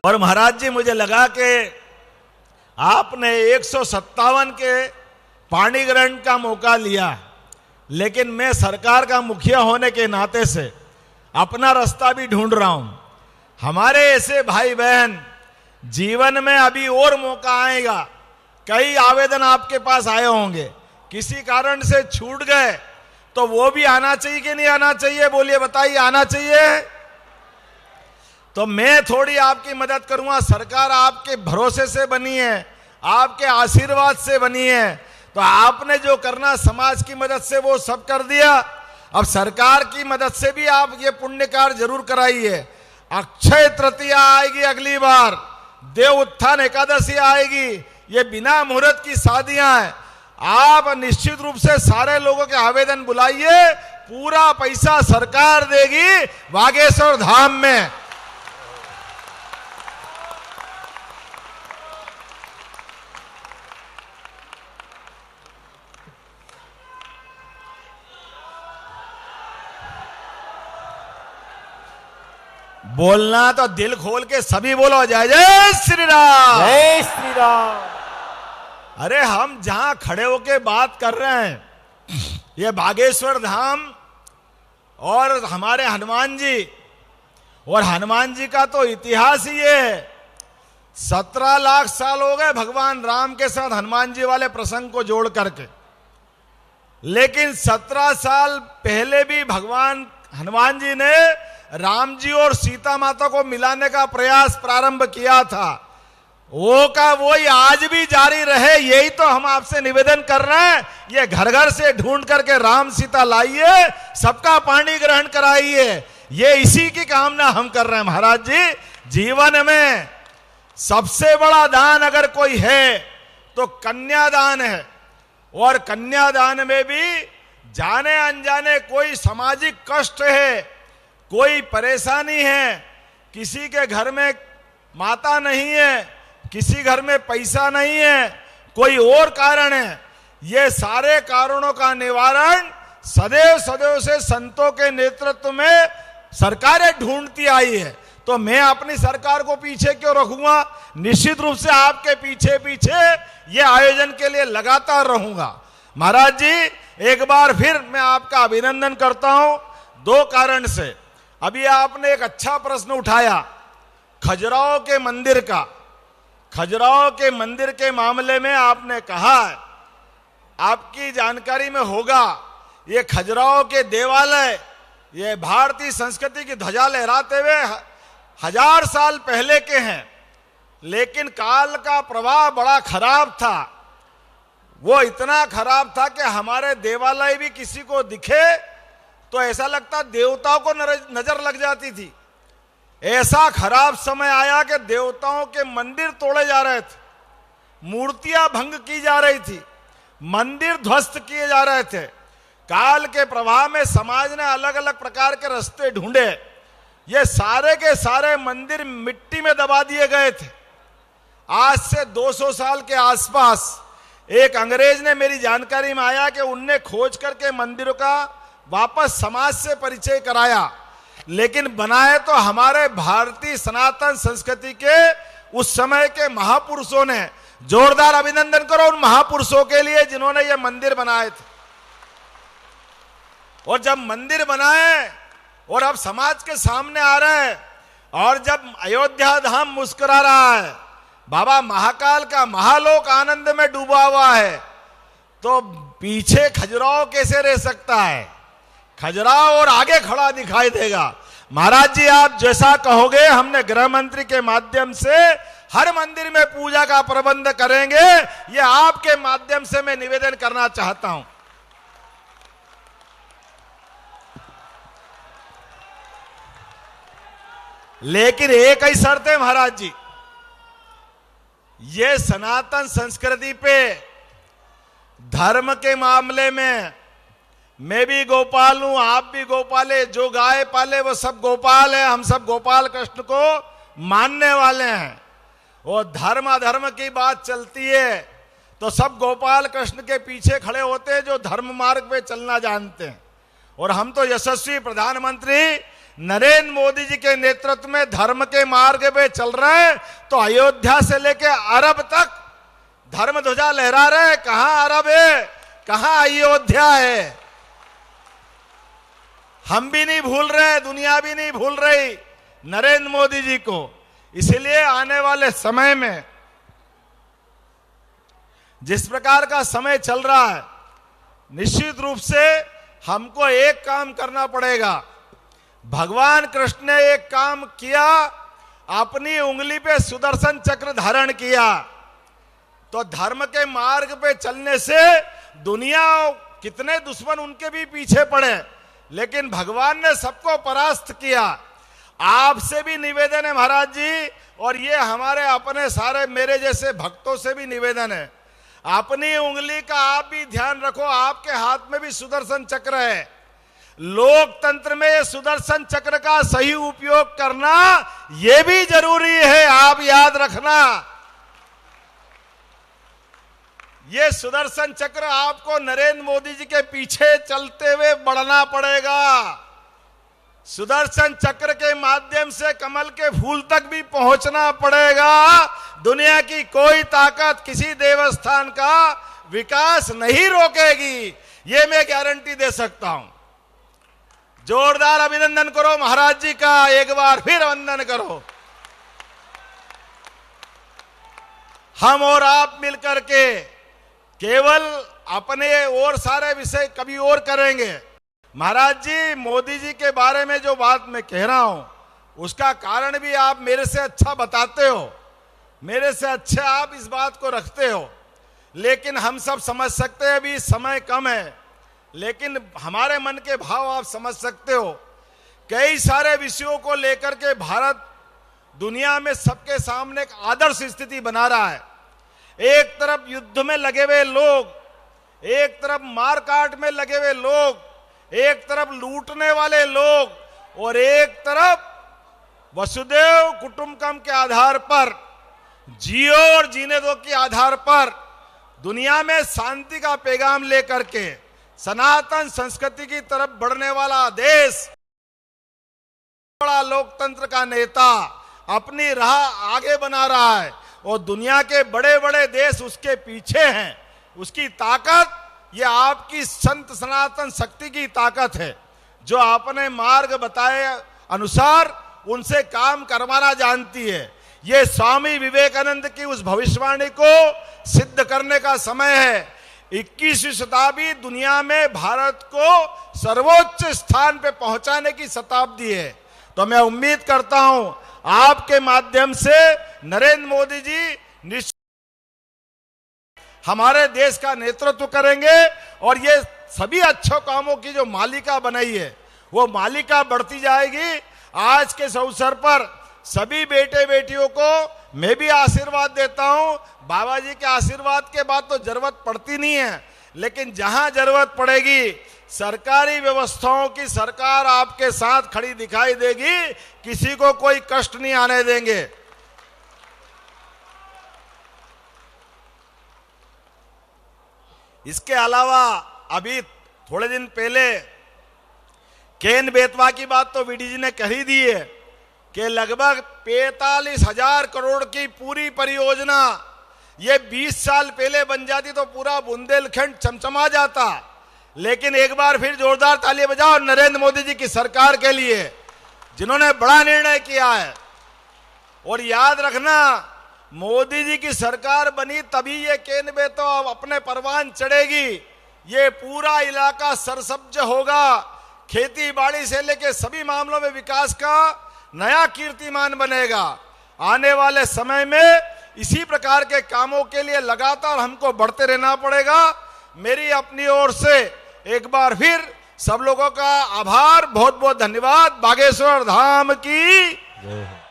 और महाराज जी, मुझे लगा कि आपने 157 के पाणी ग्रहण का मौका लिया, लेकिन मैं सरकार का मुखिया होने के नाते से अपना रास्ता भी ढूंढ रहा हूं। हमारे ऐसे भाई बहन जीवन में अभी और मौका आएगा। कई आवेदन आपके पास आए होंगे, किसी कारण से छूट गए, तो वो भी आना चाहिए कि नहीं आना चाहिए? बोलिए, बताइए, आना चाहिए? तो मैं थोड़ी आपकी मदद करूंगा। सरकार आपके भरोसे से बनी है, आपके आशीर्वाद से बनी है, तो आपने जो करना समाज की मदद से वो सब कर दिया। अब सरकार की मदद से भी आप ये पुण्य कार्य जरूर कराइए। अक्षय तृतीया आएगी अगली बार, देव उत्थान एकादशी आएगी, ये बिना मुहूर्त की शादियां हैं। आप निश्चित रूप से सारे लोगों के आवेदन बुलाइए, पूरा पैसा सरकार देगी बागेश्वर धाम में। बोलना तो दिल खोल के सभी बोलो, जय जय श्री राम, जय श्री राम। अरे हम जहां खड़े होके बात कर रहे हैं, ये बागेश्वर धाम और हमारे हनुमान जी, और हनुमान जी का तो इतिहास ही है। 17 लाख साल हो गए भगवान राम के साथ हनुमान जी वाले प्रसंग को जोड़ करके, लेकिन 17 साल पहले भी भगवान हनुमान जी ने राम जी और सीता माता को मिलाने का प्रयास प्रारंभ किया था। वो का वही आज भी जारी रहे, यही तो हम आपसे निवेदन कर रहे हैं। ये घर घर से ढूंढ करके राम सीता लाइए, सबका पानी ग्रहण कराइए, ये इसी की कामना हम कर रहे हैं। महाराज जी, जीवन में सबसे बड़ा दान अगर कोई है तो कन्यादान है, और कन्यादान में भी जाने अनजाने कोई सामाजिक कष्ट है, कोई परेशानी है, किसी के घर में माता नहीं है, किसी घर में पैसा नहीं है, कोई और कारण है, ये सारे कारणों का निवारण सदैव सदैव से संतों के नेतृत्व में सरकारें ढूंढती आई है। तो मैं अपनी सरकार को पीछे क्यों रखूंगा? निश्चित रूप से आपके पीछे पीछे ये आयोजन के लिए लगातार रहूंगा। महाराज जी, एक बार फिर मैं आपका अभिनंदन करता हूं, 2 कारण से। अभी आपने एक अच्छा प्रश्न उठाया खजुराहो के मंदिर का। खजुराहो के मंदिर के मामले में आपने कहा, आपकी जानकारी में होगा, ये खजुराहो के देवालय ये भारतीय संस्कृति की ध्वजा लहराते हुए 1000 साल पहले के हैं, लेकिन काल का प्रभाव बड़ा खराब था। वो इतना खराब था कि हमारे देवालय भी किसी को दिखे तो ऐसा लगता देवताओं को नजर लग जाती थी। ऐसा खराब समय आया कि देवताओं के मंदिर तोड़े जा रहे थे, मूर्तियां भंग की जा रही थी, मंदिर ध्वस्त किए जा रहे थे। काल के प्रभाव में समाज ने अलग अलग प्रकार के रास्ते ढूंढे, ये सारे के सारे मंदिर मिट्टी में दबा दिए गए थे। आज से 200 साल के आसपास एक अंग्रेज ने, मेरी जानकारी में आया कि उनने खोज करके मंदिरों का वापस समाज से परिचय कराया, लेकिन बनाए तो हमारे भारतीय सनातन संस्कृति के उस समय के महापुरुषों ने। जोरदार अभिनंदन करो उन महापुरुषों के लिए जिन्होंने ये मंदिर बनाए थे। और जब मंदिर बनाए और अब समाज के सामने आ रहे हैं, और जब अयोध्या धाम मुस्कुरा रहा है, बाबा महाकाल का महालोक आनंद में डूबा हुआ है, तो पीछे खजुराहो कैसे रह सकता है? खजुराहो और आगे खड़ा दिखाई देगा। महाराज जी, आप जैसा कहोगे, हमने गृह मंत्री के माध्यम से हर मंदिर में पूजा का प्रबंध करेंगे। ये आपके माध्यम से मैं निवेदन करना चाहता हूं। लेकिन एक ही शर्त है महाराज जी, ये सनातन संस्कृति पे, धर्म के मामले में मैं भी गोपाल हूं, आप भी गोपाल है, जो गाय पाले वो सब गोपाल है। हम सब गोपाल कृष्ण को मानने वाले हैं। वो धर्म अधर्म की बात चलती है तो सब गोपाल कृष्ण के पीछे खड़े होते हैं जो धर्म मार्ग पे चलना जानते हैं। और हम तो यशस्वी प्रधानमंत्री नरेंद्र मोदी जी के नेतृत्व में धर्म के मार्ग पे चल रहे हैं, तो अयोध्या से लेके अरब तक धर्म ध्वजा लहरा रहे हैं। कहां अरब है, कहां अयोध्या है? हम भी नहीं भूल रहे, दुनिया भी नहीं भूल रही नरेंद्र मोदी जी को। इसलिए आने वाले समय में जिस प्रकार का समय चल रहा है, निश्चित रूप से हमको एक काम करना पड़ेगा। भगवान कृष्ण ने एक काम किया, अपनी उंगली पे सुदर्शन चक्र धारण किया। तो धर्म के मार्ग पे चलने से दुनिया, कितने दुश्मन उनके भी पीछे पड़े, लेकिन भगवान ने सबको परास्त किया। आपसे भी निवेदन है महाराज जी, और ये हमारे अपने सारे मेरे जैसे भक्तों से भी निवेदन है, अपनी उंगली का आप भी ध्यान रखो। आपके हाथ में भी सुदर्शन चक्र है। लोकतंत्र में ये सुदर्शन चक्र का सही उपयोग करना ये भी जरूरी है, आप याद रखना। ये सुदर्शन चक्र आपको नरेंद्र मोदी जी के पीछे चलते हुए बढ़ना पड़ेगा। सुदर्शन चक्र के माध्यम से कमल के फूल तक भी पहुंचना पड़ेगा। दुनिया की कोई ताकत किसी देवस्थान का विकास नहीं रोकेगी, ये मैं गारंटी दे सकता हूं। जोरदार अभिनंदन करो महाराज जी का, एक बार फिर वंदन करो। हम और आप मिलकर के केवल अपने और सारे विषय कभी और करेंगे। महाराज जी, मोदी जी के बारे में जो बात मैं कह रहा हूं, उसका कारण भी आप मेरे से अच्छा बताते हो, मेरे से अच्छा आप इस बात को रखते हो। लेकिन हम सब समझ सकते हैं, अभी समय कम है, लेकिन हमारे मन के भाव आप समझ सकते हो। कई सारे विषयों को लेकर के भारत दुनिया में सबके सामने एक आदर्श स्थिति बना रहा है। एक तरफ युद्ध में लगे हुए लोग, एक तरफ मारकाट में लगे हुए लोग, एक तरफ लूटने वाले लोग, और एक तरफ वसुदेव कुटुंबकम के आधार पर जियो और जीने दो के आधार पर दुनिया में शांति का पैगाम लेकर के सनातन संस्कृति की तरफ बढ़ने वाला देश, बड़ा लोकतंत्र का नेता अपनी राह आगे बना रहा है, और दुनिया के बड़े बड़े देश उसके पीछे हैं। उसकी ताकत ये आपकी संत सनातन शक्ति की ताकत है, जो आपने मार्ग बताए अनुसार उनसे काम करवाना जानती है। ये स्वामी विवेकानंद की उस भविष्यवाणी को सिद्ध करने का समय है। 21वीं शताब्दी दुनिया में भारत को सर्वोच्च स्थान पे पहुंचाने की शताब्दी है। तो मैं उम्मीद करता हूं आपके माध्यम से नरेंद्र मोदी जी निश्चित हमारे देश का नेतृत्व करेंगे, और ये सभी अच्छे कामों की जो मालिका बनाई है वो मालिका बढ़ती जाएगी। आज के इस अवसर पर सभी बेटे बेटियों को मैं भी आशीर्वाद देता हूं। बाबा जी के आशीर्वाद के बाद तो जरूरत पड़ती नहीं है, लेकिन जहां जरूरत पड़ेगी सरकारी व्यवस्थाओं की सरकार आपके साथ खड़ी दिखाई देगी, किसी को कोई कष्ट नहीं आने देंगे। इसके अलावा अभी थोड़े दिन पहले केन बेतवा की बात तो वीडी जी ने कह ही दी है कि लगभग 45,000 करोड़ की पूरी परियोजना ये 20 साल पहले बन जाती तो पूरा बुंदेलखंड चमचमा जाता। लेकिन एक बार फिर जोरदार ताली बजाओ नरेंद्र मोदी जी की सरकार के लिए, जिन्होंने बड़ा निर्णय किया है। और याद रखना, मोदी जी की सरकार बनी तभी ये केन बेतवा अपने परवान चढ़ेगी। ये पूरा इलाका सरसब्ज होगा, खेती बाड़ी से लेके सभी मामलों में विकास का नया कीर्तिमान बनेगा। आने वाले समय में इसी प्रकार के कामों के लिए लगातार हमको बढ़ते रहना पड़ेगा। मेरी अपनी ओर से एक बार फिर सब लोगों का आभार, बहुत बहुत धन्यवाद। बागेश्वर धाम की जय हो।